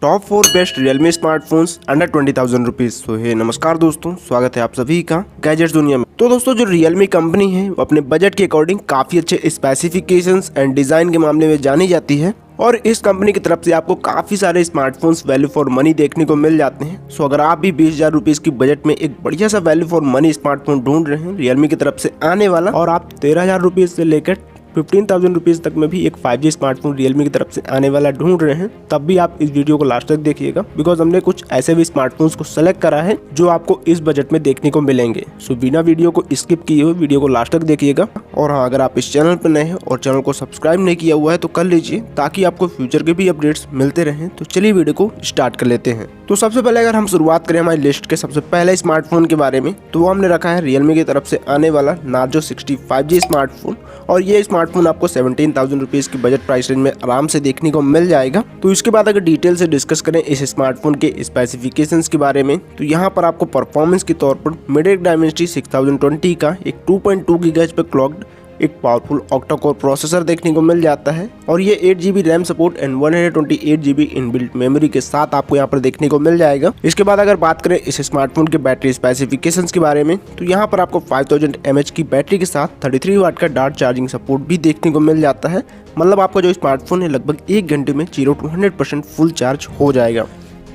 Top 4 best Realme smartphones under 20,000 rupees. तो हे नमस्कार दोस्तों, स्वागत है आप सभी का गैजेट्स दुनिया में। तो दोस्तों, जो रियलमी कंपनी है वो अपने बजट के अकॉर्डिंग काफी अच्छे स्पेसिफिकेशंस एंड डिजाइन के मामले में जानी जाती है और इस कंपनी की तरफ से आपको काफी सारे स्मार्टफोन्स वैल्यू फॉर मनी देखने को मिल जाते हैं। सो अगर आप भी 20,000 रुपीज की बजट में एक बढ़िया सा वैल्यू फॉर मनी स्मार्टफोन ढूंढ रहे हैं रियलमी की तरफ से आने वाला, और आप 13,000 रुपीज से लेकर 15,000 रुपीज तक में भी एक 5G स्मार्टफोन रियलमी की तरफ से आने वाला ढूंढ रहे हैं, तब भी आप इस वीडियो को लास्ट तक देखिएगा, बिकॉज हमने कुछ ऐसे भी स्मार्टफोन्स को सेलेक्ट करा है जो आपको इस बजट में देखने को मिलेंगे। सो बिना वीडियो को स्किप किए हुए वीडियो को लास्ट तक देखिएगा। और हाँ, अगर आप इस चैनल पर नए हैं और चैनल को सब्सक्राइब नहीं किया हुआ है तो कर लीजिए, ताकि आपको फ्यूचर के भी अपडेट्स मिलते रहें। तो चलिए वीडियो को स्टार्ट कर लेते हैं। तो सबसे पहले अगर हम शुरुआत करें हमारी लिस्ट के सबसे पहले स्मार्टफोन के बारे में, तो वो हमने रखा है रियलमी की तरफ से आने वाला नार्जो 60 5G स्मार्टफोन। और ये स्मार्टफोन आपको 17,000 रुपीज की बजट प्राइस रेंज में आराम से देखने को मिल जाएगा। तो इसके बाद अगर डिटेल से डिस्कस करें इस स्मार्टफोन के स्पेसिफिकेशंस के बारे में, तो यहाँ पर आपको परफॉर्मेंस के तौर पर मीडियाटेक डायमेंसिटी 6020 का एक 2.2 गीगाहर्ट्ज पे क्लॉक्ड एक पावरफुल ऑक्टा कोर प्रोसेसर देखने को मिल जाता है। और ये 8GB RAM support and 128GB inbuilt memory के साथ आपको यहाँ पर देखने को मिल जाएगा। इसके बाद अगर बात करें इस स्मार्टफोन के बैटरी स्पेसिफिकेशंस के बारे में, तो यहाँ पर आपको 5000 mAh की बैटरी के साथ 33 वाट का डार्ट चार्जिंग सपोर्ट भी देखने को मिल जाता है। मतलब आपका जो स्मार्टफोन है लगभग 1 घंटे में 0 to 100% फुल चार्ज हो जाएगा।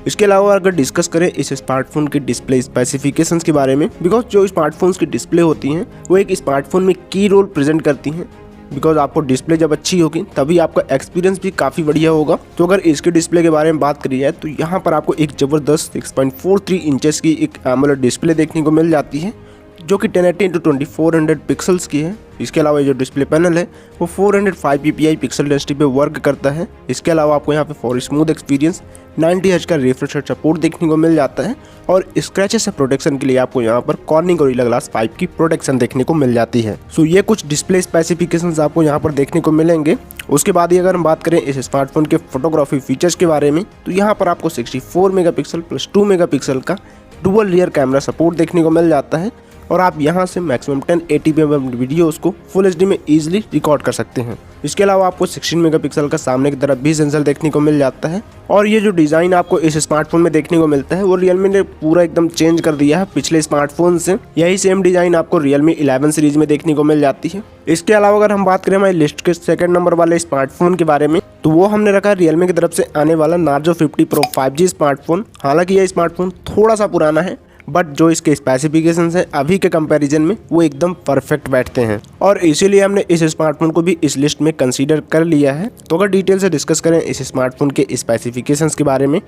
इसके अलावा अगर डिस्कस करें इस स्मार्टफोन के डिस्प्ले स्पेसिफिकेशंस के बारे में, बिकॉज जो स्मार्टफोन्स की डिस्प्ले होती हैं वो एक स्मार्टफोन में की रोल प्रेजेंट करती हैं। बिकॉज आपको डिस्प्ले जब अच्छी होगी तभी आपका एक्सपीरियंस भी काफ़ी बढ़िया होगा। तो अगर इसके डिस्प्ले के बारे में बात करी जाए तो यहाँ पर आपको एक ज़बरदस्त 6.43 इंचेस की एक एमोलेड डिस्प्ले देखने को मिल जाती है, जो कि 1080x2400 पिक्सल्स की है। इसके अलावा जो डिस्प्ले पैनल है वो 405 ppi पिक्सल डेंसिटी पे वर्क करता है। इसके अलावा आपको यहाँ पे फॉर स्मूथ एक्सपीरियंस 90 हर्ट्ज का रिफ्रेश रेट सपोर्ट देखने को मिल जाता है। और स्क्रैचेस से प्रोटेक्शन के लिए आपको यहाँ पर कॉर्निंग गोरिल्ला ग्लास 5 की प्रोटेक्शन देखने को मिल जाती है। सो ये कुछ डिस्प्ले स्पेसिफिकेशंस आपको यहाँ पर देखने को मिलेंगे। उसके बाद ही अगर हम बात करें इस स्मार्टफोन के फोटोग्राफी फीचर्स के बारे में, तो यहाँ पर आपको 64 मेगापिक्सल प्लस 2 मेगापिक्सल का डुअल रियर कैमरा सपोर्ट देखने को मिल जाता है। और आप यहाँ से मैक्सिमम 1080p वीडियोस को फुल एचडी में इजीली रिकॉर्ड कर सकते हैं। इसके अलावा आपको 16 मेगापिक्सल का सामने की तरफ भी सेंसर देखने को मिल जाता है। और ये जो डिज़ाइन आपको इस स्मार्टफोन में देखने को मिलता है वो रियलमी ने पूरा एकदम चेंज कर दिया है पिछले स्मार्टफोन से। यही सेम डिज़ाइन आपको रियलमी 11 सीरीज में देखने को मिल जाती है। इसके अलावा अगर हम बात करें हमारी लिस्ट के सेकंड नंबर वाले स्मार्टफोन के बारे में, तो वो हमने रखा है रियलमी की तरफ से आने वाला नार्जो 50 प्रो 5G स्मार्टफोन। हालांकि यह स्मार्टफोन थोड़ा सा पुराना है, बट जो इसके स्पेसिफिकेशंस हैं अभी के कंपैरिजन में वो एकदम परफेक्ट बैठते हैं, और इसीलिए हमने इस स्मार्टफोन को भी इस लिस्ट में कंसीडर कर लिया है। तो अगर डिटेल से डिस्कस करें इस स्मार्टफोन के स्पेसिफिकेशंस के बारे में,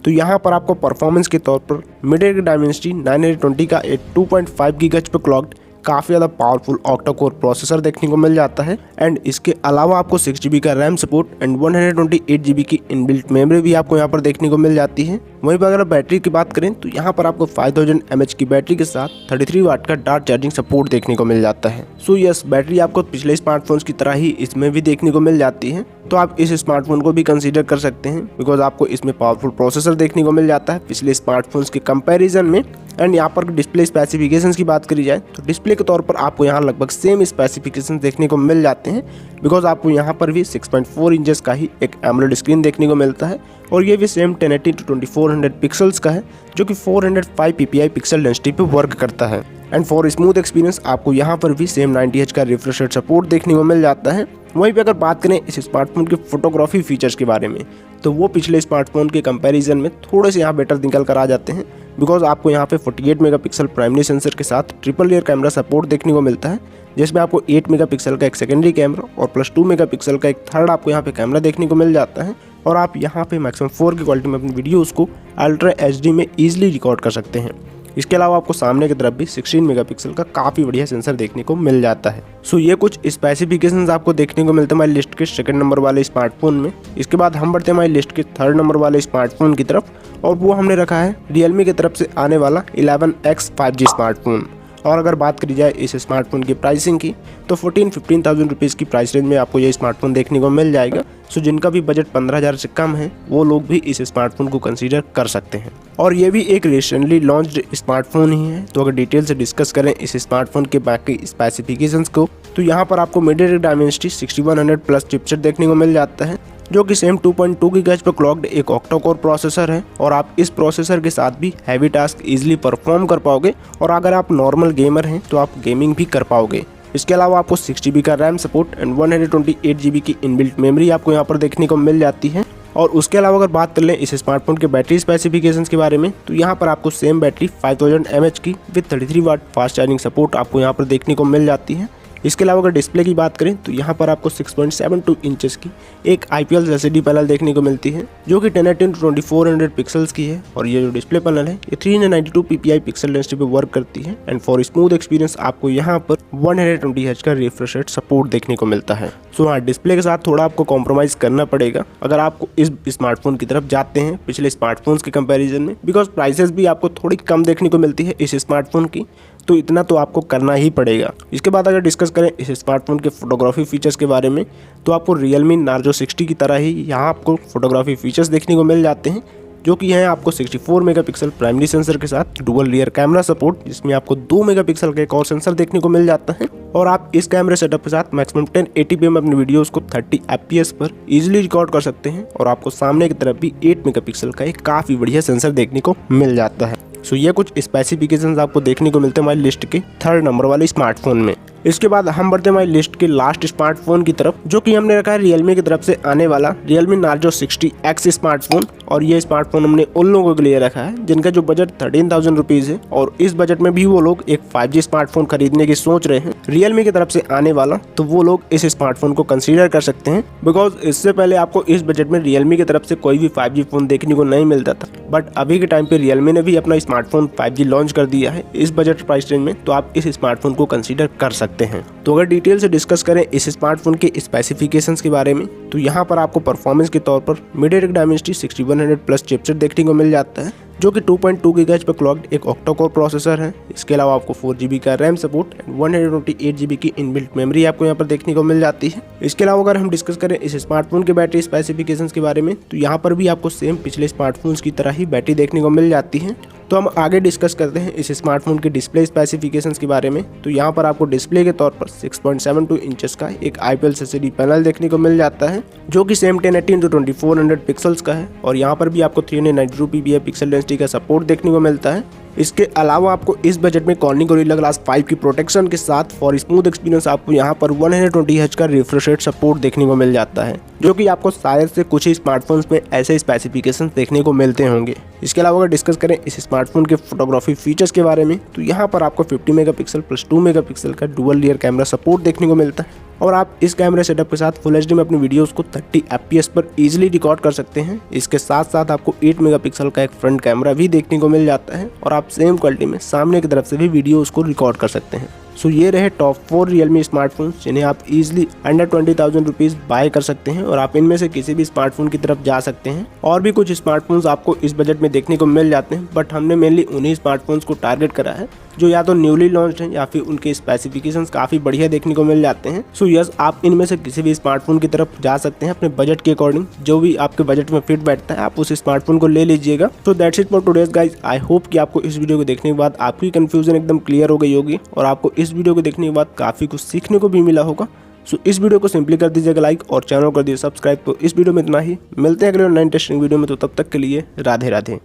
तो यहाँ पर आपको परफॉर्मेंस के तौर पर मीडियाटेक डायमेंसिटी 920 का एक 2.5 गीगाहर्ट्ज पे क्लॉक्ड काफ़ी ज़्यादा पावरफुल ऑक्टा कोर प्रोसेसर देखने को मिल जाता है। एंड इसके अलावा आपको 6GB का रैम सपोर्ट एंड 128GB की इनबिल्ट मेमोरी भी आपको यहाँ पर देखने को मिल जाती है। वहीं पर अगर बैटरी की बात करें तो यहाँ पर आपको 5000 mAh की बैटरी के साथ 33 वाट का डार्ट चार्जिंग सपोर्ट देखने को मिल जाता है। सो यस, बैटरी आपको पिछले स्मार्टफोन्स की तरह ही इसमें भी देखने को मिल जाती है। तो आप इस स्मार्टफोन को भी कंसीडर कर सकते हैं, बिकॉज आपको इसमें पावरफुल प्रोसेसर देखने को मिल जाता है पिछले स्मार्टफोन्स के कंपैरिजन में। एंड यहाँ पर डिस्प्ले स्पेसिफिकेशंस की बात करी जाए तो डिस्प्ले के तौर पर आपको यहाँ लगभग सेम स्पेसिफिकेशंस देखने को मिल जाते हैं, बिकॉज आपको यहाँ पर भी 6.4 इंचेस का ही एक एमोलेड स्क्रीन देखने को मिलता है। और ये भी सेम 1080x2400 पिक्सल्स का है, जो कि 405 ppi पिक्सल डेंसिटी पे वर्क करता है। एंड फॉर स्मूथ एक्सपीरियंस आपको यहाँ पर भी सेम 90 हर्ट्ज का रिफ्रेश रेट सपोर्ट देखने को मिल जाता है। वहीं पे अगर बात करें इस स्मार्टफोन के फोटोग्राफी फीचर्स के बारे में, तो वो पिछले स्मार्टफोन के कंपैरिजन में थोड़े से यहाँ बेटर निकल कर आ जाते हैं, बिकॉज आपको यहाँ पे 48 मेगापिक्सल प्राइमरी सेंसर के साथ ट्रिपल लेयर कैमरा सपोर्ट देखने को मिलता है, जिसमें आपको 8 मेगापिक्सल का एक सेकेंडरी कैमरा और प्लस 2 मेगापिक्सल का एक थर्ड आपको यहाँ पे कैमरा देखने को मिल जाता है। और आप यहाँ पे मैक्सिमम 4 की क्वालिटी में अपनी वीडियोस को अल्ट्रा एचडी में ईजिली रिकॉर्ड कर सकते हैं। इसके अलावा आपको सामने की तरफ भी 16 मेगापिक्सल का काफ़ी बढ़िया सेंसर देखने को मिल जाता है। सो ये कुछ स्पेसिफिकेशंस आपको देखने को मिलते हैं हमारी लिस्ट के सेकंड नंबर वाले स्मार्टफोन में। इसके बाद हम बढ़ते हैं हमारी लिस्ट के थर्ड नंबर वाले स्मार्टफोन की तरफ, और वो हमने रखा है रियलमी की तरफ से आने वाला 11X 5G स्मार्टफोन। और अगर बात करी जाए इस स्मार्टफोन की प्राइसिंग की, तो 15,000 रुपीज़ की प्राइस रेंज में आपको ये स्मार्टफोन देखने को मिल जाएगा। सो जिनका भी बजट 15,000 से कम है वो लोग भी इस स्मार्टफोन को कंसीडर कर सकते हैं। और ये भी एक रिसेंटली लॉन्च्ड स्मार्टफोन ही है। तो अगर डिटेल से डिस्कस करें इस स्मार्टफोन के बाकी स्पेसिफिकेशंस को, तो यहाँ पर आपको मीडियाटेक डायमेंसिटी 6100 प्लस चिपसेट देखने को मिल जाता है। जो कि सेम 2.2 गीगाहर्ट्ज पर क्लॉक्ड एक ऑक्टा कोर प्रोसेसर है और आप इस प्रोसेसर के साथ भी हैवी टास्क इजीली परफॉर्म कर पाओगे और अगर आप नॉर्मल गेमर हैं तो आप गेमिंग भी कर पाओगे। इसके अलावा आपको 6 GB का रैम सपोर्ट एंड 128 GB की इनबिल्ट मेमोरी आपको यहाँ पर देखने को मिल जाती है। और उसके अलावा अगर बात कर लें इस स्मार्टफोन के बैटरी स्पेसिफिकेशंस के बारे में तो यहाँ पर आपको सेम बैटरी 5000 mAh की with 33 watt fast charging support आपको यहाँ पर देखने को मिल जाती है। इसके अलावा अगर डिस्प्ले की बात करें तो यहाँ पर आपको 6.72 इंचेस की एक IPS LCD पैनल देखने को मिलती है जो कि 1080x2400 पिक्सल्स की है और ये जो डिस्प्ले पैनल है ये 392 ppi पिक्सल डेंसिटी पे वर्क करती है एंड फॉर स्मूथ एक्सपीरियंस आपको यहाँ पर 120 Hz का रिफ्रेश रेट सपोर्ट देखने को मिलता है। सो हाँ, डिस्प्ले के साथ थोड़ा आपको कॉम्प्रोमाइज़ करना पड़ेगा अगर आपको इस स्मार्टफोन की तरफ जाते हैं पिछले स्मार्टफोन्स के कंपैरिजन में, बिकॉज प्राइसेस भी आपको थोड़ी कम देखने को मिलती है इस स्मार्टफोन की, तो इतना तो आपको करना ही पड़ेगा। इसके बाद अगर डिस्कस करें इस स्मार्टफोन के फोटोग्राफी फीचर्स के बारे में तो आपको Realme Narzo 60 की तरह ही यहाँ आपको फोटोग्राफी फीचर्स देखने को मिल जाते हैं जो कि है आपको 64 मेगापिक्सल प्राइमरी सेंसर के साथ डुअल रियर कैमरा सपोर्ट, जिसमें आपको 2 मेगापिक्सल का एक और सेंसर देखने को मिल जाता है और आप इस कैमरे सेटअप के साथ मैक्सिमम 1080p में अपने वीडियोस को 30 fps पर इजीली रिकॉर्ड कर सकते हैं और आपको सामने की तरफ भी 8 मेगापिक्सल का एक काफ़ी बढ़िया सेंसर देखने को मिल जाता है। सो ये कुछ स्पेसिफिकेशंस आपको देखने को मिलते हैं हमारी लिस्ट के 3rd नंबर वाले स्मार्टफोन में। इसके बाद हम बढ़ते हैं हमारी लिस्ट के लास्ट स्मार्टफोन की तरफ जो कि हमने रखा है Realme की तरफ से आने वाला Realme Narzo 60X स्मार्टफोन। और ये स्मार्टफोन हमने उन लोगों के लिए रखा है जिनका जो बजट 13,000 रुपीज़ है और इस बजट में भी वो लोग एक 5G स्मार्टफोन खरीदने की सोच रहे हैं Realme की तरफ से आने वाला, तो वो लोग इस स्मार्टफोन को कंसीडर कर सकते हैं। बिकॉज इससे पहले आपको इस बजट में Realme की तरफ से कोई भी 5G फोन देखने को नहीं मिलता था, बट अभी के टाइम पे Realme ने भी अपना स्मार्टफोन 5G लॉन्च कर दिया है इस बजट प्राइस रेंज में, तो आप इस स्मार्टफोन को कंसीडर कर सकते हैं। तो अगर डिटेल से डिस्कस करें इस स्मार्टफोन के स्पेसिफिकेशंस के बारे में तो यहाँ पर आपको परफॉर्मेंस के तौर पर MediaTek Dimensity 6100 प्लस चिपसेट देखने को मिल जाता है जो कि 2.2 गीगाहर्ट्ज पर क्लॉक्ड एक ऑक्टा कोर प्रोसेसर है। इसके अलावा आपको 4 GB का रैम सपोर्ट एंड 128 GB की इनबिल्ट मेमोरी आपको यहाँ पर देखने को मिल जाती है। इसके अलावा अगर हम डिस्कस करें इस स्मार्टफोन के बैटरी स्पेसिफिकेशंस के बारे में तो यहाँ पर भी आपको सेम पिछले स्मार्टफोन्स की तरह ही बैटरी देखने को मिल जाती है। तो हम आगे डिस्कस करते हैं इस स्मार्टफोन के डिस्प्ले स्पेसिफिकेशंस के बारे में। तो यहाँ पर आपको डिस्प्ले के तौर पर 6.72 इंचेस का एक IPS LCD पैनल देखने को मिल जाता है जो कि सेम 1080x2400 पिक्सल्स का है और यहाँ पर भी आपको 392 ppi पिक्सल डेंसिटी का सपोर्ट देखने को मिलता है। इसके अलावा आपको इस बजट में Corning Gorilla Glass 5 की प्रोटेक्शन के साथ फॉर स्मूथ एक्सपीरियंस आपको यहाँ पर 120 Hz का रिफ्रेश रेट सपोर्ट देखने को मिल जाता है जो कि आपको शायद से कुछ ही स्मार्टफोन्स में ऐसे स्पेसिफिकेशंस देखने को मिलते होंगे। इसके अलावा अगर डिस्कस करें इस स्मार्टफोन के फोटोग्राफी फीचर्स के बारे में तो यहाँ पर आपको 50 मेगापिक्सल प्लस 2 मेगापिक्सल का डुअल रियर कैमरा सपोर्ट देखने को मिलता है और आप इस कैमरे सेटअप के साथ फुल HD में अपनी वीडियोस को 30 fps पर इजीली रिकॉर्ड कर सकते हैं। इसके साथ साथ आपको 8 मेगापिक्सल का एक फ्रंट कैमरा भी देखने को मिल जाता है और आप सेम क्वालिटी में सामने की तरफ से भी वीडियोस को रिकॉर्ड कर सकते हैं। सो ये रहे टॉप 4 Realme स्मार्टफोन्स जिन्हें आप इजीली अंडर 20,000 रुपीज़ बाय कर सकते हैं और आप इनमें से किसी भी स्मार्टफोन की तरफ जा सकते हैं। और भी कुछ स्मार्टफोन्स आपको इस बजट में देखने को मिल जाते हैं, बट हमने मेनली उन्हीं स्मार्टफोन्स को टारगेट करा है जो या तो न्यूली लॉन्च्ड हैं या फिर उनके स्पेसिफिकेशंस काफ़ी बढ़िया देखने को मिल जाते हैं। सो यस, आप इनमें से किसी भी स्मार्टफोन की तरफ जा सकते हैं अपने बजट के अकॉर्डिंग, जो भी आपके बजट में फिट बैठता है आप उस स्मार्टफोन को ले लीजिएगा। So that's it for today's guys. I hope कि आपको इस वीडियो को देखने के बाद आपकी कंफ्यूजन एकदम क्लियर हो गई होगी और आपको इस वीडियो को देखने के बाद काफ़ी कुछ सीखने को भी मिला होगा। सो इस वीडियो को सिंपली कर दीजिएगा लाइक और चैनल कर दीजिए सब्सक्राइब। तो इस वीडियो में इतना ही, मिलते हैं अगले नए इंटरेस्टिंग वीडियो में, तो तब तक के लिए राधे राधे।